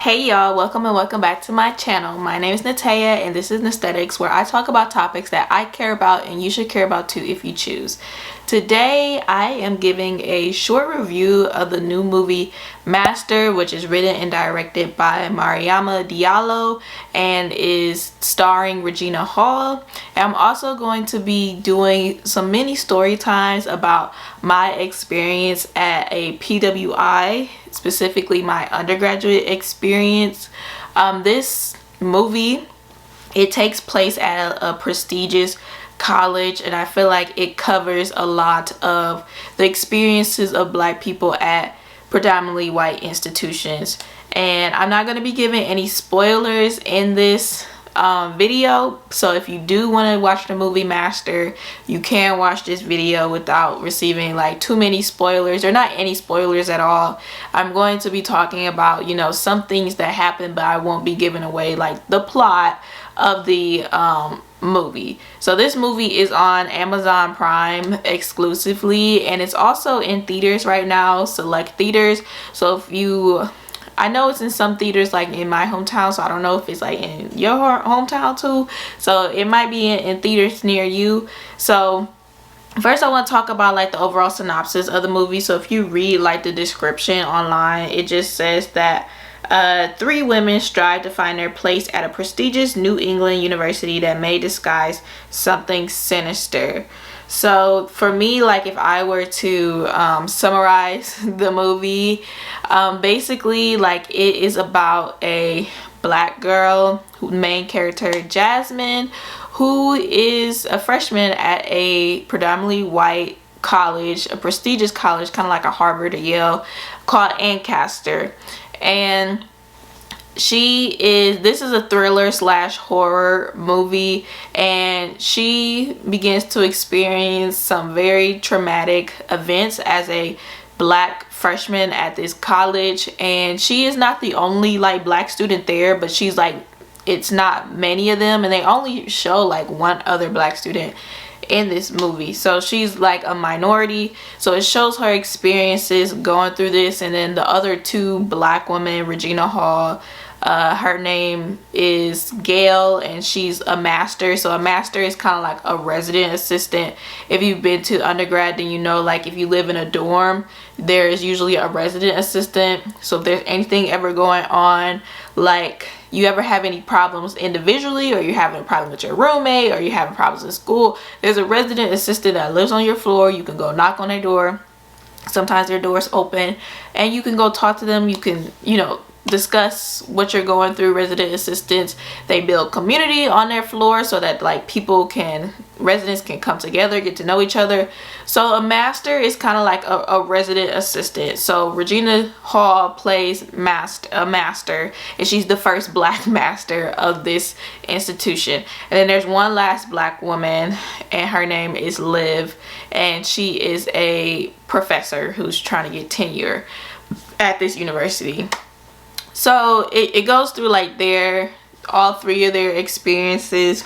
Hey y'all, welcome and welcome back to my channel. My name is Nataya and this is Nesthetics, where I talk about topics that I care about and you should care about too if you choose. Today I am giving a short review of the new movie Master, which is written and directed by Mariama Diallo and is starring Regina Hall. And I'm also going to be doing some mini story times about my experience at a PWI, specifically my undergraduate experience. This movie, it takes place at a prestigious college, and I feel like it covers a lot of the experiences of Black people at predominantly white institutions. And I'm not going to be giving any spoilers in this video, so if you do want to watch the movie Master, you can watch this video without receiving like too many spoilers, or not any spoilers at all. I'm going to be talking about, you know, some things that happen, but I won't be giving away like the plot of the movie. So this movie is on Amazon Prime exclusively, and it's also in theaters right now, select theaters. So if you, I know it's in some theaters like in my hometown, so I don't know if it's like in your hometown too, so it might be in theaters near you. So first I want to talk about like the overall synopsis of the movie. So if you read like the description online, it just says that three women strive to find their place at a prestigious New England university that may disguise something sinister. So for me, like if I were to summarize the movie, basically like it is about a Black girl, main character Jasmine, who is a freshman at a predominantly white college, a prestigious college, kind of like a Harvard or Yale, called Ancaster. And this is a thriller slash horror movie, and she begins to experience some very traumatic events as a Black freshman at this college. And she is not the only like Black student there, but she's like, it's not many of them, and they only show like one other Black student in this movie, so she's like a minority. So it shows her experiences going through this. And then the other two Black women, Regina Hall, her name is Gail, and she's a master. So a master is kind of like a resident assistant. If you've been to undergrad, then you know, like if you live in a dorm, there is usually a resident assistant. So if there's anything ever going on, like you ever have any problems individually, or you're having a problem with your roommate, or you're having problems in school, there's a resident assistant that lives on your floor. You can go knock on their door. Sometimes their door's open, and you can go talk to them. You can, you know, discuss what you're going through. Resident assistants, they build community on their floor so that like residents can come together, get to know each other. So a master is kind of like a resident assistant. So Regina Hall plays a master, and she's the first Black master of this institution. And then there's one last Black woman, and her name is Liv, and she is a professor who's trying to get tenure at this university. So it goes through like all three of their experiences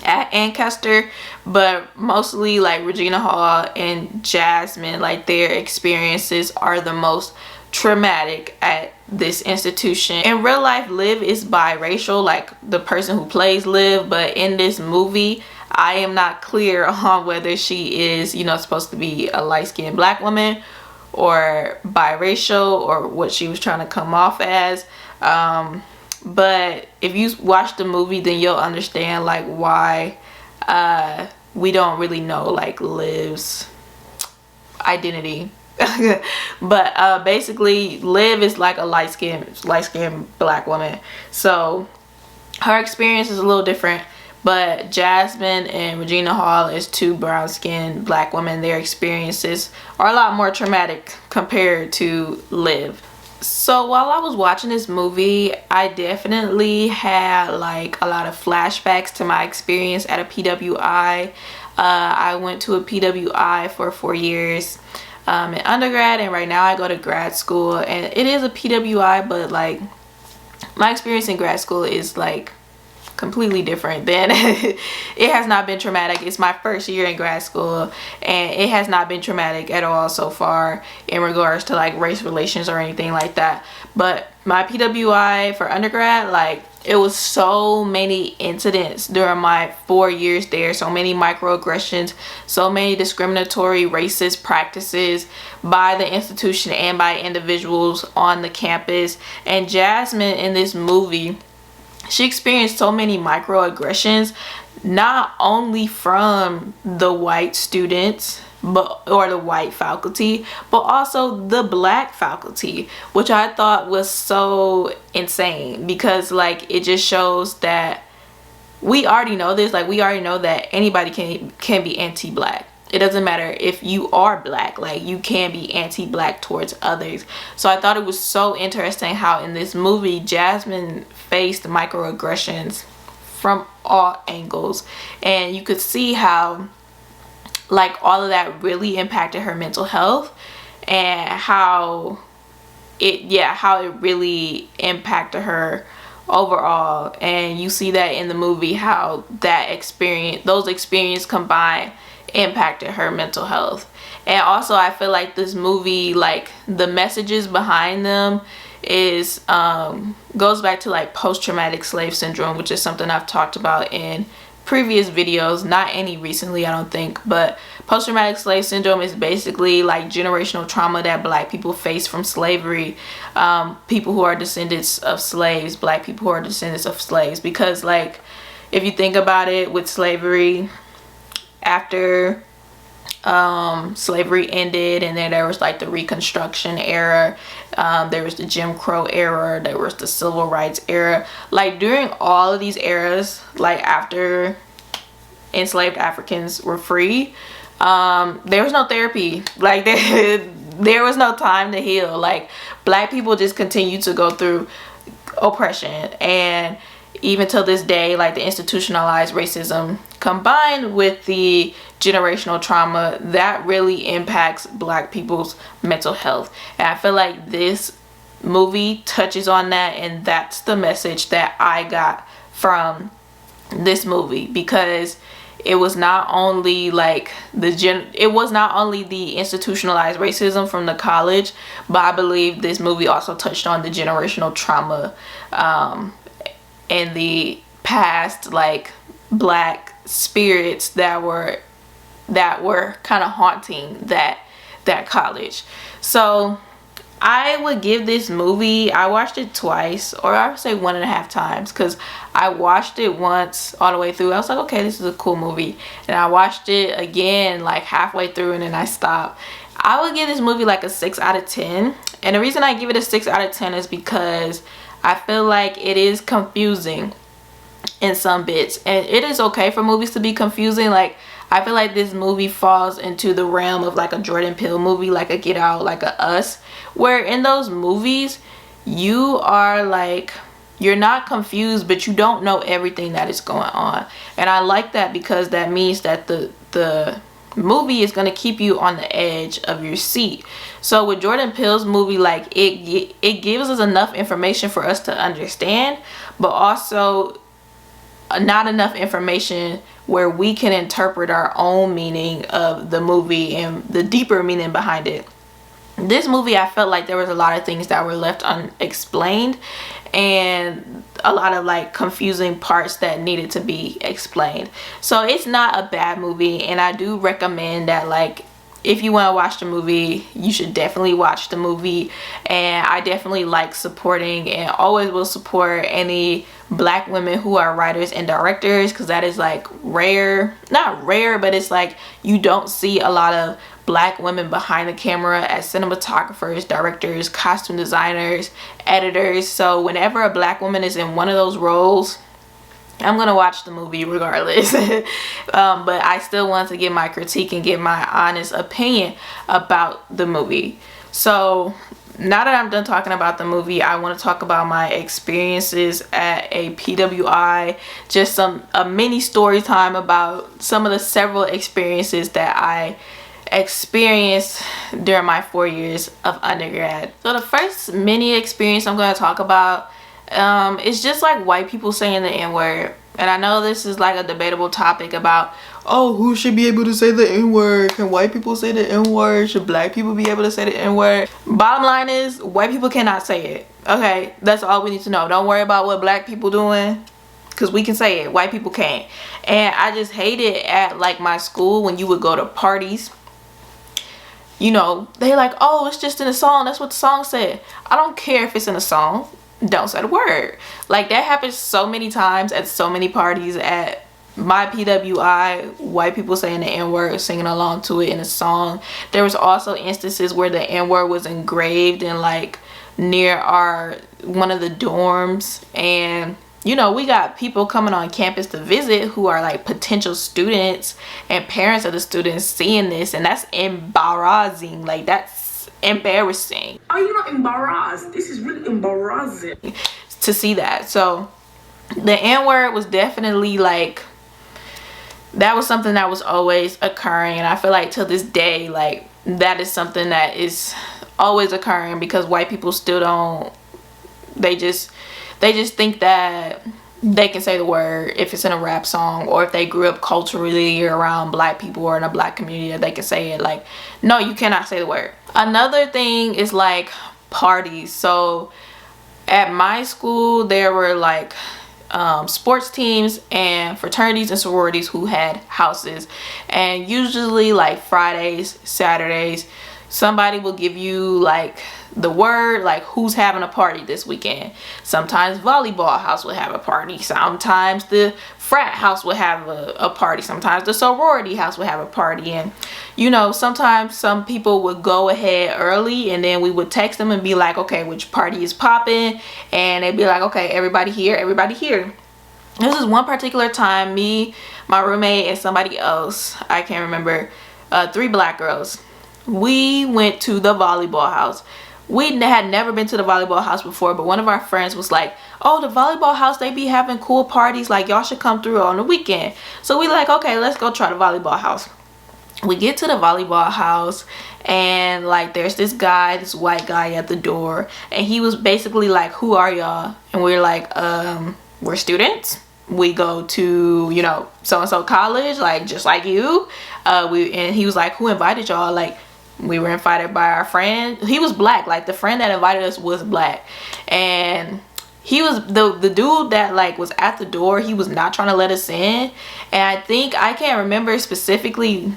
at Ancaster, but mostly like Regina Hall and Jasmine, like their experiences are the most traumatic at this institution. In real life, Liv is biracial, like the person who plays Liv, but in this movie, I am not clear on whether she is, you know, supposed to be a light-skinned Black woman or biracial, or what she was trying to come off as. But if you watch the movie, then you'll understand like why we don't really know like Liv's identity. But basically Liv is like a light-skinned Black woman, so her experience is a little different. But Jasmine and Regina Hall is two brown-skinned Black women. Their experiences are a lot more traumatic compared to Liv. So while I was watching this movie, I definitely had like a lot of flashbacks to my experience at a PWI. I went to a PWI for 4 years in undergrad, and right now I go to grad school, and it is a PWI, but like my experience in grad school is like completely different than it has not been traumatic. It's my first year in grad school, and it has not been traumatic at all so far in regards to like race relations or anything like that. But my PWI for undergrad, like it was so many incidents during my 4 years there, so many microaggressions, so many discriminatory racist practices by the institution and by individuals on the campus. And Jasmine in this movie, she experienced so many microaggressions, not only from the white students or the white faculty, but also the black faculty, which I thought was so insane, because like it just shows that we already know this. Like we already know that anybody can be anti-black. It doesn't matter if you are black, like you can be anti-black towards others. So I thought it was so interesting how in this movie Jasmine faced microaggressions from all angles, and you could see how like all of that really impacted her mental health, and how it really impacted her overall. And you see that in the movie, how those experiences combined impacted her mental health. And also I feel like this movie, like the messages behind them is goes back to like post-traumatic slave syndrome, which is something I've talked about in previous videos, not any recently I don't think, but post-traumatic slave syndrome is basically like generational trauma that black people face from slavery. People who are descendants of slaves, black people who are descendants of slaves, because like if you think about it, with slavery, after slavery ended, and then there was like the Reconstruction era, there was the Jim Crow era, there was the Civil Rights era. Like during all of these eras, like after enslaved Africans were free, there was no therapy. Like there was no time to heal. Like black people just continued to go through oppression, and even till this day, like the institutionalized racism combined with the generational trauma that really impacts black people's mental health. And I feel like this movie touches on that, and that's the message that I got from this movie, because it was not only like it was not only the institutionalized racism from the college, but I believe this movie also touched on the generational trauma and the past like black spirits that were kind of haunting that college. So I would give this movie, I watched it twice, or I would say 1.5 times, because I watched it once all the way through. I was like, okay, this is a cool movie, and I watched it again like halfway through, and then I stopped. I would give this movie like a 6 out of 10, and the reason I give it a 6 out of 10 is because I feel like it is confusing in some bits, and it is okay for movies to be confusing. Like I feel like this movie falls into the realm of like a Jordan Peele movie, like a Get Out, like a Us, where in those movies you are like, you're not confused, but you don't know everything that is going on. And I like that, because that means that the movie is going to keep you on the edge of your seat. So with Jordan Peele's movie, like it gives us enough information for us to understand, but also not enough information where we can interpret our own meaning of the movie and the deeper meaning behind it. This movie, I felt like there was a lot of things that were left unexplained, and a lot of like confusing parts that needed to be explained. So it's not a bad movie, and I do recommend that, like, if you want to watch the movie, you should definitely watch the movie. And I definitely like supporting, and always will support, any black women who are writers and directors, because that is like rare, not rare, but it's like you don't see a lot of black women behind the camera as cinematographers, directors, costume designers, editors. So whenever a black woman is in one of those roles, I'm gonna watch the movie regardless. But I still want to give my critique and give my honest opinion about the movie. So now that I'm done talking about the movie, I want to talk about my experiences at a PWI, just a mini story time about some of the several experiences that I experienced during my 4 years of undergrad. So the first mini experience I'm going to talk about, it's just like white people saying the N-word. And I know this is like a debatable topic about, oh, who should be able to say the N-word? Can white people say the N-word? Should black people be able to say the N-word? Bottom line is, white people cannot say it. Okay, that's all we need to know. Don't worry about what black people doing, because we can say it. White people can't. And I just hate it at like my school when you would go to parties. You know, they're like, oh, it's just in a song. That's what the song said. I don't care if it's in a song. Don't say the word. Like, that happens so many times at so many parties at my PWI. White people saying the N-word, singing along to it in a song. There was also instances where the N-word was engraved in like near one of the dorms. And you know, we got people coming on campus to visit who are like potential students and parents of the students seeing this, and that's embarrassing. Like, that's embarrassing. Are you not embarrassed? This is really embarrassing to see that. So the N-word was definitely like, that was something that was always occurring, and I feel like till this day, like, that is something that is always occurring because white people still don't, they just think that they can say the word if it's in a rap song, or if they grew up culturally around black people or in a black community, that they can say it. Like, no, you cannot say the word. Another thing is like parties. So at my school, there were like sports teams and fraternities and sororities who had houses, and usually like Fridays, Saturdays, somebody will give you like the word, like who's having a party this weekend. Sometimes volleyball house would have a party, sometimes the frat house would have a party, sometimes the sorority house would have a party. And you know, sometimes some people would go ahead early, and then we would text them and be like, okay, which party is popping? And they'd be like, okay, everybody here, everybody here. This is one particular time, me, my roommate, and somebody else, I can't remember, 3 black girls, we went to the volleyball house. We had never been to the volleyball house before, but one of our friends was like, oh, the volleyball house, they be having cool parties, like y'all should come through on the weekend. So we like, okay, let's go try the volleyball house. We get to the volleyball house, and like there's this guy, this white guy at the door, and he was basically like, who are y'all? And we're like, we're students. We go to, you know, so-and-so college, like just like you. And he was like, who invited y'all? Like, we were invited by our friend. He was black. Like, the friend that invited us was black, and he was the dude that like was at the door. He was not trying to let us in, and I can't remember specifically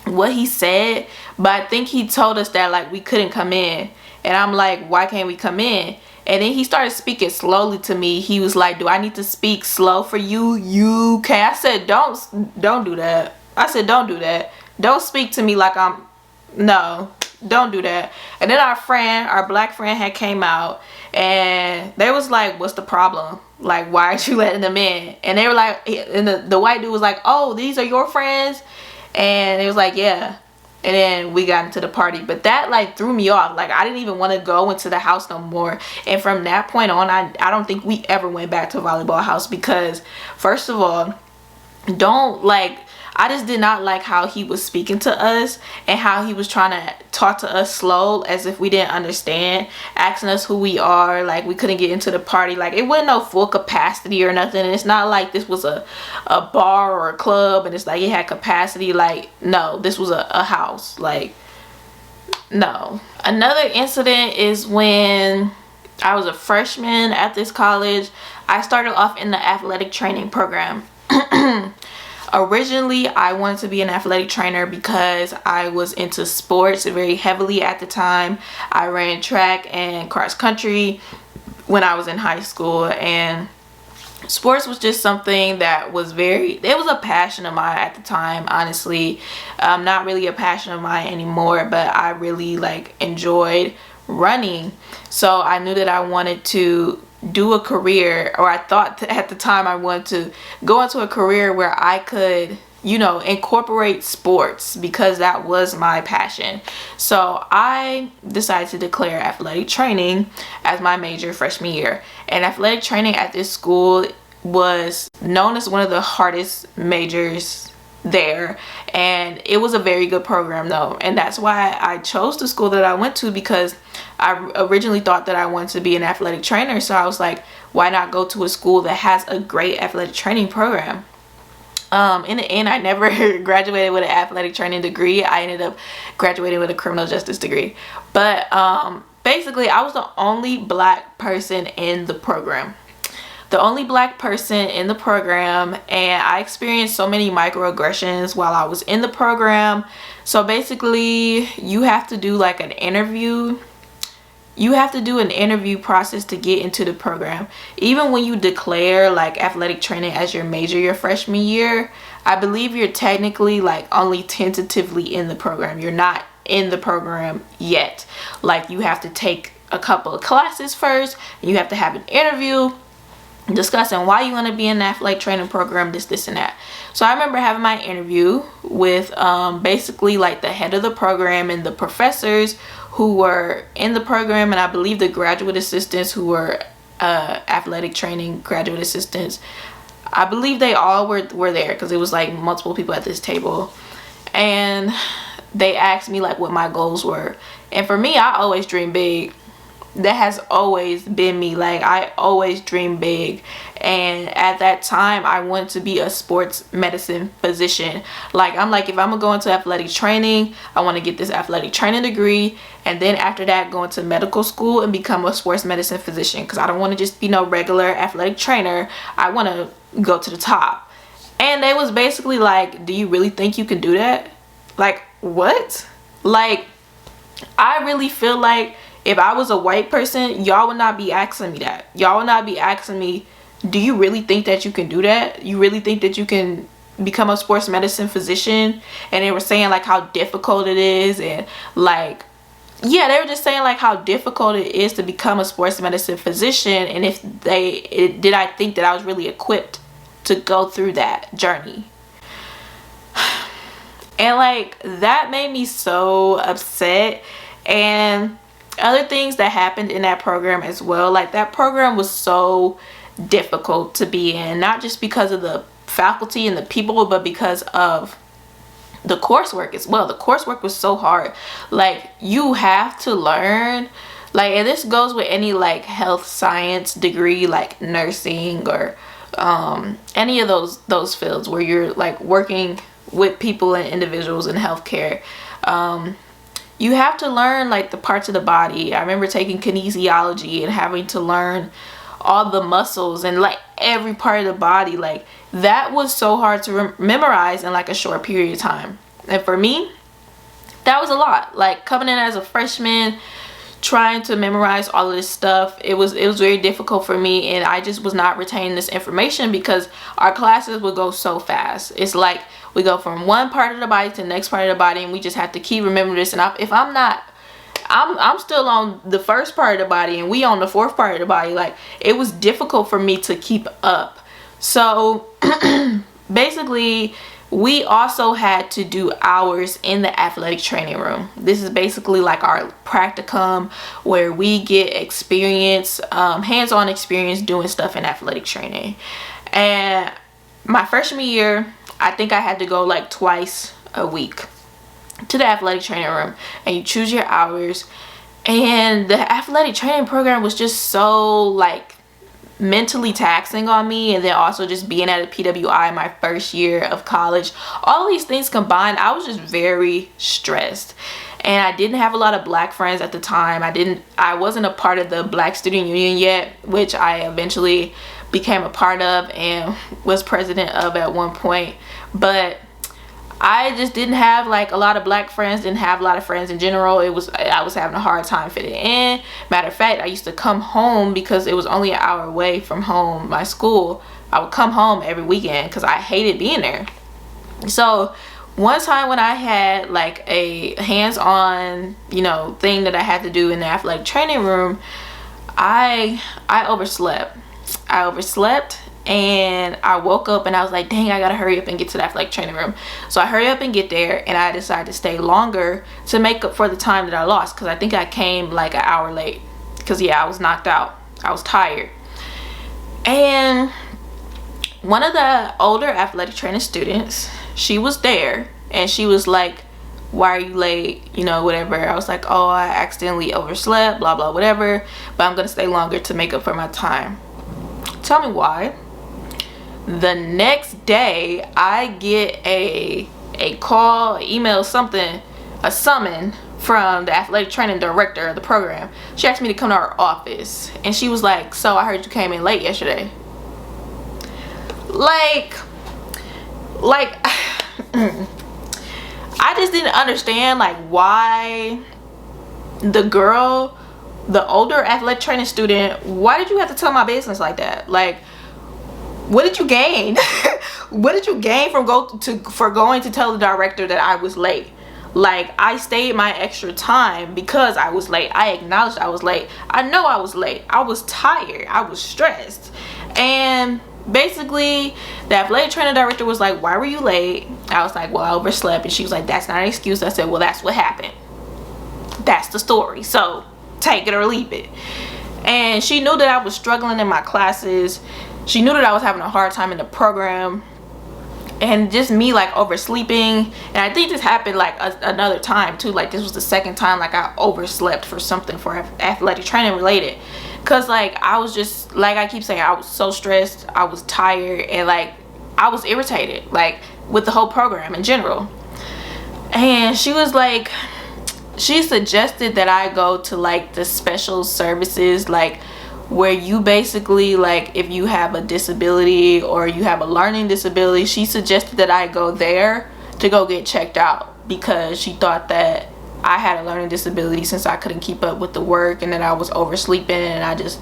what he said, but I think he told us that like we couldn't come in. And I'm like, why can't we come in? And then he started speaking slowly to me. He was like, do I need to speak slow for you? You can. I said, don't do that. I said, don't do that. Don't speak to me like I'm, no, don't do that. And then our black friend had came out, and they was like, what's the problem? Like, why aren't you letting them in? And they were like, and the white dude was like, oh, these are your friends? And it was like, yeah. And then we got into the party, but that like threw me off. Like, I didn't even want to go into the house no more. And from that point on, I don't think we ever went back to volleyball house, because first of all, I just did not like how he was speaking to us, and how he was trying to talk to us slow as if we didn't understand, asking us who we are, like we couldn't get into the party. Like, it wasn't no full capacity or nothing, and it's not like this was a bar or a club and it's like it had capacity. Like, no, this was a house. Like, no. Another incident is when I was a freshman at this college. I started off in the athletic training program. Originally, I wanted to be an athletic trainer because I was into sports very heavily at the time. I ran track and cross country when I was in high school, and sports was just something that was it was a passion of mine at the time, honestly. Not really a passion of mine anymore, but I really like enjoyed running. So I knew that I wanted to do a career, or I thought at the time I wanted to go into a career where I could, you know, incorporate sports, because that was my passion. So I decided to declare athletic training as my major freshman year. And athletic training at this school was known as one of the hardest majors there, and it was a very good program though, and that's why I chose the school that I went to, because I originally thought that I wanted to be an athletic trainer, so I was like, why not go to a school that has a great athletic training program? In the end, I never graduated with an athletic training degree. I ended up graduating with a criminal justice degree. But basically, I was the only black person in the program. The only black person in the program, and I experienced so many microaggressions while I was in the program. So basically, you have to do like an interview. You have to do an interview process to get into the program. Even when you declare like athletic training as your major your freshman year, I believe you're technically like only tentatively in the program. You're not in the program yet. Like, you have to take a couple of classes first, and you have to have an interview discussing why you want to be in the athletic training program, this and that. So I remember having my interview with basically like the head of the program and the professors who were in the program, and I believe the graduate assistants who were athletic training graduate assistants. I believe they all were there, because it was like multiple people at this table, and they asked me like what my goals were. And for me, I always dream big. That has always been me. Like, I always dream big, and at that time I wanted to be a sports medicine physician. Like, I'm like, if I'm gonna go into athletic training, I want to get this athletic training degree, and then after that go into medical school and become a sports medicine physician, because I don't want to just be no regular athletic trainer. I want to go to the top. And they was basically like, do you really think you can do that? Like, what? Like, I really feel like if I was a white person, y'all would not be asking me that. Y'all would not be asking me, do you really think that you can do that? You really think that you can become a sports medicine physician? And they were saying like how difficult it is, and like, yeah, they were just saying like how difficult it is to become a sports medicine physician, and did I think that I was really equipped to go through that journey? And like, that made me so upset. And other things that happened in that program as well, like, that program was so difficult to be in, not just because of the faculty and the people, but because of the coursework as well. The coursework was so hard. Like, you have to learn, like, and this goes with any like health science degree, like nursing or any of those fields where you're like working with people and individuals in healthcare. You have to learn like the parts of the body. I remember taking kinesiology and having to learn all the muscles and like every part of the body. Like, that was so hard to memorize in like a short period of time. And for me, that was a lot. Like, coming in as a freshman, trying to memorize all of this stuff, it was very difficult for me, and I just was not retaining this information because our classes would go so fast. It's like we go from one part of the body to the next part of the body, and we just have to keep remembering this. And if I'm still on the first part of the body and we on the fourth part of the body, like, it was difficult for me to keep up. So basically, we also had to do hours in the athletic training room. This is basically like our practicum, where we get experience, hands-on experience doing stuff in athletic training. And my freshman year, I think I had to go like twice a week to the athletic training room, and you choose your hours. And the athletic training program was just so like mentally taxing on me, and then also just being at a PWI my first year of college, all these things combined, I was just very stressed. And I didn't have a lot of black friends at the time. I wasn't a part of the Black Student Union yet, which I eventually became a part of and was president of at one point. But I just didn't have like a lot of black friends, didn't have a lot of friends in general. I was having a hard time fitting in. Matter of fact, I used to come home, because it was only an hour away from home, my school. I would come home every weekend because I hated being there. So one time when I had like a hands-on, thing that I had to do in the athletic training room, I overslept. And I woke up and I was like, dang, I gotta hurry up and get to that athletic training room. So I hurry up and get there, and I decided to stay longer to make up for the time that I lost, because I think I came like an hour late, because I was knocked out. I was tired. And one of the older athletic training students, she was there, and she was like, why are you late, you know, whatever. I was like, oh, I accidentally overslept, blah blah whatever, but I'm gonna stay longer to make up for my time. Tell me why. The next day I get a call, email, something, a summon from the athletic training director of the program. She asked me to come to her office, and she was like, so I heard you came in late yesterday. Like I just didn't understand like why the older athletic training student, why did you have to tell my business like that? Like, what did you gain? What did you gain from going to tell the director that I was late? Like, I stayed my extra time because I was late. I acknowledged I was late. I know I was late. I was tired. I was stressed. And basically, the athletic training director was like, why were you late? I was like, well, I overslept. And she was like, that's not an excuse. I said, well, that's what happened. That's the story. So take it or leave it. And she knew that I was struggling in my classes. She knew that I was having a hard time in the program. And just me like oversleeping. And I think this happened like another time too. Like, this was the second time like I overslept for something for athletic training related. Cause like I was just, like I keep saying, I was so stressed, I was tired, and like I was irritated like with the whole program in general. And she was like, she suggested that I go to like the special services, like where you basically, like if you have a disability or you have a learning disability, she suggested that I go there to go get checked out, because she thought that I had a learning disability since I couldn't keep up with the work, and that I was oversleeping, and I just,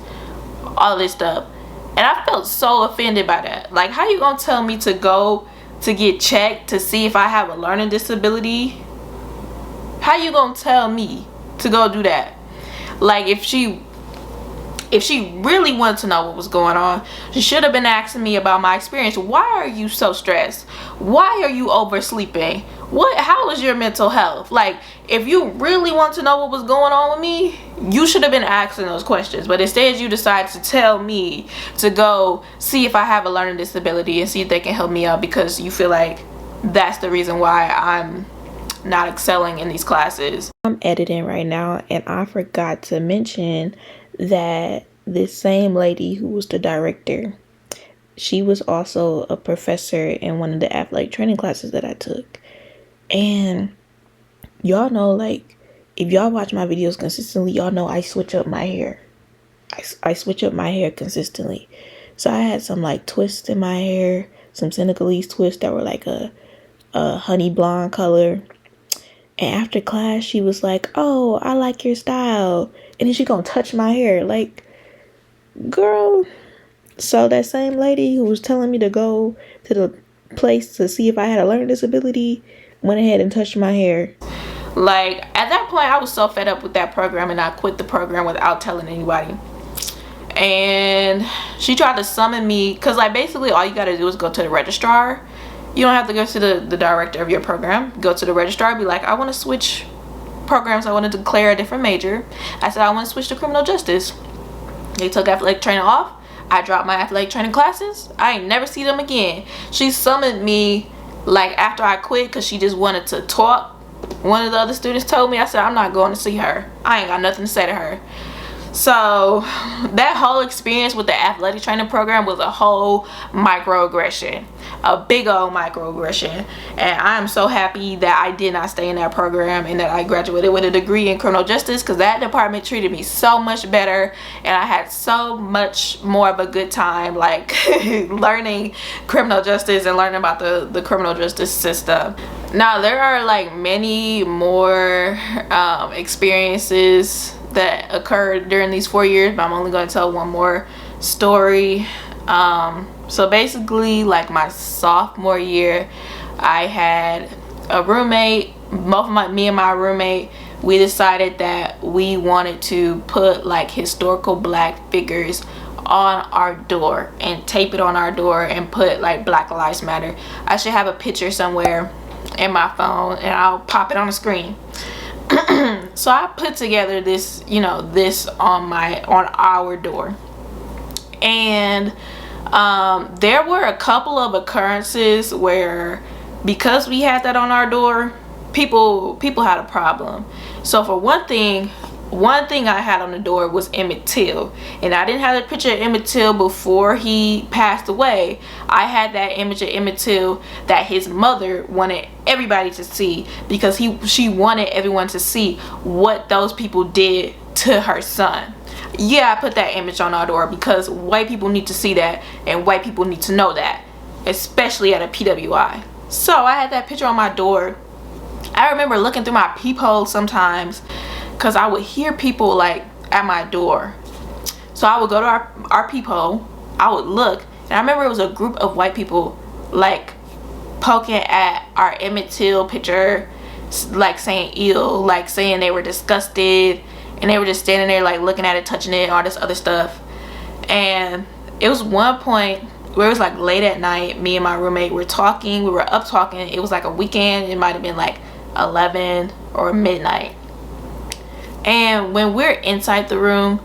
all this stuff. And I felt so offended by that. Like, how you gonna tell me to go to get checked to see if I have a learning disability? How you gonna tell me to go do that? Like, if she really wanted to know what was going on, she should have been asking me about my experience. Why are you so stressed? Why are you oversleeping? How is your mental health? Like, if you really want to know what was going on with me, you should have been asking those questions. But instead, you decided to tell me to go see if I have a learning disability and see if they can help me out, because you feel like that's the reason why I'm not excelling in these classes. I'm editing right now, and I forgot to mention that this same lady who was the director, she was also a professor in one of the athletic training classes that I took. And y'all know, like, if y'all watch my videos consistently, y'all know I switch up my hair. I switch up my hair consistently. So I had some like twists in my hair, some Senegalese twists that were like a honey blonde color. And after class, she was like, oh, I like your style. And then she gonna touch my hair. Like, girl. So that same lady who was telling me to go to the place to see if I had a learning disability went ahead and touched my hair. Like, at that point, I was so fed up with that program, and I quit the program without telling anybody. And she tried to summon me, because like basically all you gotta do is go to the registrar. You don't have to go to the director of your program. Go to the registrar, be like, I want to switch programs. I want to declare a different major. I said I want to switch to criminal justice. They took athletic training off. I dropped my athletic training classes. I ain't never see them again. She summoned me like after I quit, because she just wanted to talk. One of the other students told me, I said, I'm not going to see her. I ain't got nothing to say to her. So that whole experience with the athletic training program was a whole microaggression, a big old microaggression. And I'm so happy that I did not stay in that program and that I graduated with a degree in criminal justice, because that department treated me so much better, and I had so much more of a good time, like learning criminal justice and learning about the criminal justice system. Now there are like many more experiences that occurred during these 4 years, but I'm only going to tell one more story. So basically, like my sophomore year, I had a roommate. Me and my roommate, we decided that we wanted to put like historical black figures on our door and tape it on our door and put like Black Lives Matter. I should have a picture somewhere in my phone, and I'll pop it on the screen. So I put together this, this on our door. And there were a couple of occurrences where, because we had that on our door, people had a problem. So for one thing I had on the door was Emmett Till, and I didn't have the picture of Emmett Till before he passed away. I had that image of Emmett Till that his mother wanted everybody to see, because she wanted everyone to see what those people did to her son. Yeah, I put that image on our door because white people need to see that, and white people need to know that, especially at a PWI. So I had that picture on my door. I remember looking through my peephole sometimes, because I would hear people like at my door. So I would go to our peephole, I would look, and I remember it was a group of white people like poking at our Emmett Till picture, like saying ew, like saying they were disgusted, and they were just standing there like looking at it, touching it, all this other stuff. And it was one point where it was like late at night, me and my roommate were talking, we were up talking, it was like a weekend, it might have been like 11 or midnight. And when we're inside the room,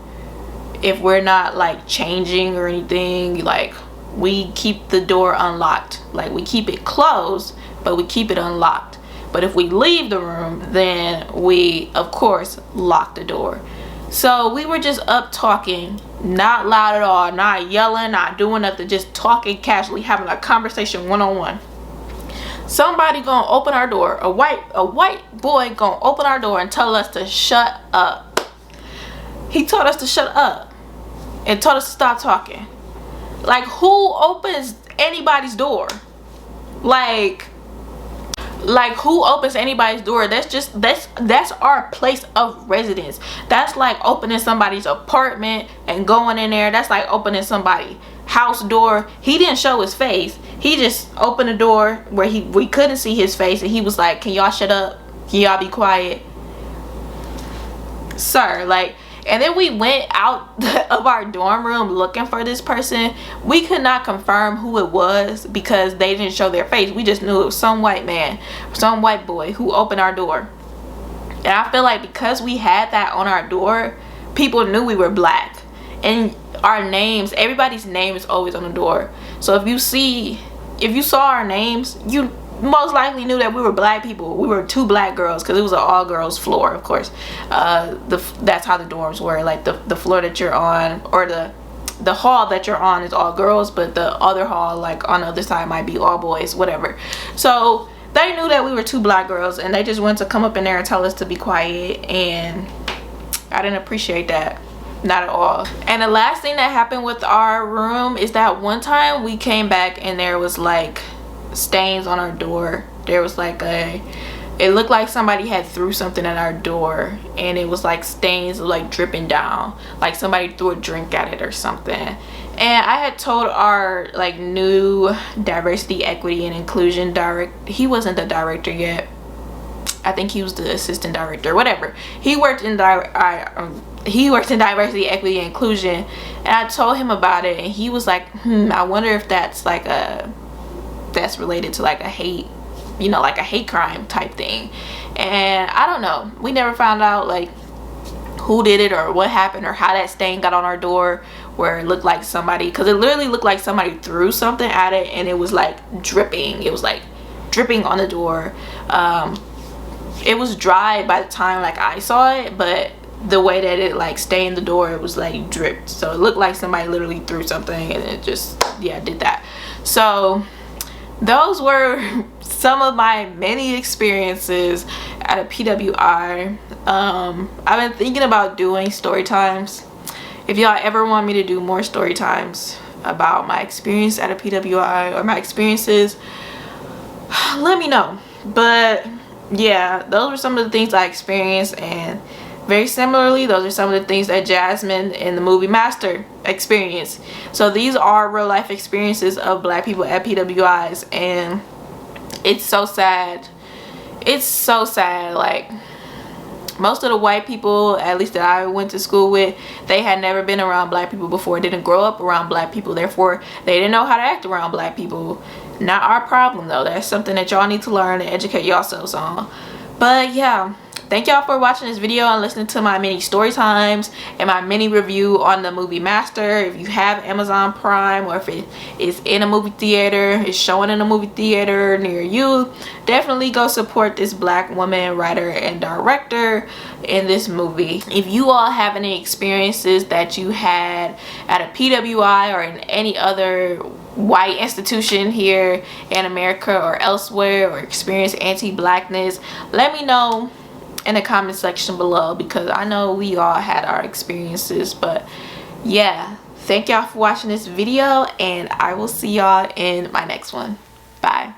if we're not like changing or anything, like we keep the door unlocked. Like we keep it closed, but we keep it unlocked. But if we leave the room, then we of course lock the door. So we were just up talking, not loud at all, not yelling, not doing nothing, just talking casually, having a conversation one-on-one. Somebody gonna open our door, a white boy gonna open our door and tell us to shut up. He told us to shut up and told us to stop talking. Like, who opens anybody's door? Like who opens anybody's door? That's our place of residence. That's like opening somebody's apartment and going in there. That's like opening somebody's house door. He didn't show his face. He just opened the door where we couldn't see his face, and he was like, can y'all shut up? Can y'all be quiet? Sir, like, and then we went out of our dorm room looking for this person. We could not confirm who it was because they didn't show their face. We just knew it was some white man, some white boy who opened our door. And I feel like because we had that on our door, people knew we were black. And our names, everybody's name is always on the door. So if you saw our names, you most likely knew that we were black people. We were two black girls, because it was an all girls floor, of course. That's how the dorms were. Like the floor that you're on, or the hall that you're on, is all girls, but the other hall, like on the other side, might be all boys, whatever. So they knew that we were two black girls, and they just wanted to come up in there and tell us to be quiet, and I didn't appreciate that. Not at all. And the last thing that happened with our room is that one time we came back and there was like stains on our door. There was like it looked like somebody had threw something at our door, and it was like stains like dripping down, like somebody threw a drink at it or something. And I had told our like new diversity, equity, and inclusion he wasn't the director yet, I think he was the assistant director, whatever. He worked in diversity, equity, and inclusion, and I told him about it, and he was like, I wonder if that's like that's related to like a hate, like a hate crime type thing. And I don't know, we never found out like who did it or what happened or how that stain got on our door, where it looked like somebody, because it literally looked like somebody threw something at it, and it was like dripping. It was like dripping on the door. It was dry by the time like I saw it, but the way that it like stained the door, it was like dripped. So it looked like somebody literally threw something, and it just, yeah, did that. So those were some of my many experiences at a PWI. I've been thinking about doing story times. If y'all ever want me to do more story times about my experience at a PWI or my experiences, let me know. But yeah, those were some of the things I experienced, and very similarly, those are some of the things that Jasmine in the movie Master experienced. So these are real life experiences of black people at PWIs, and it's so sad. It's so sad. Like, most of the white people, at least that I went to school with, they had never been around black people before, didn't grow up around black people, therefore they didn't know how to act around black people. Not our problem though. That's something that y'all need to learn and educate yourselves on. But yeah, thank y'all for watching this video and listening to my mini story times and my mini review on the movie Master. If you have Amazon Prime, or if it is in a movie theater, it's showing in a movie theater near you, definitely go support this black woman writer and director in this movie. If you all have any experiences that you had at a PWI or in any other white institution here in America or elsewhere, or experience anti-blackness, let me know in the comment section below, because I know we all had our experiences. But yeah, thank y'all for watching this video, and I will see y'all in my next one. Bye.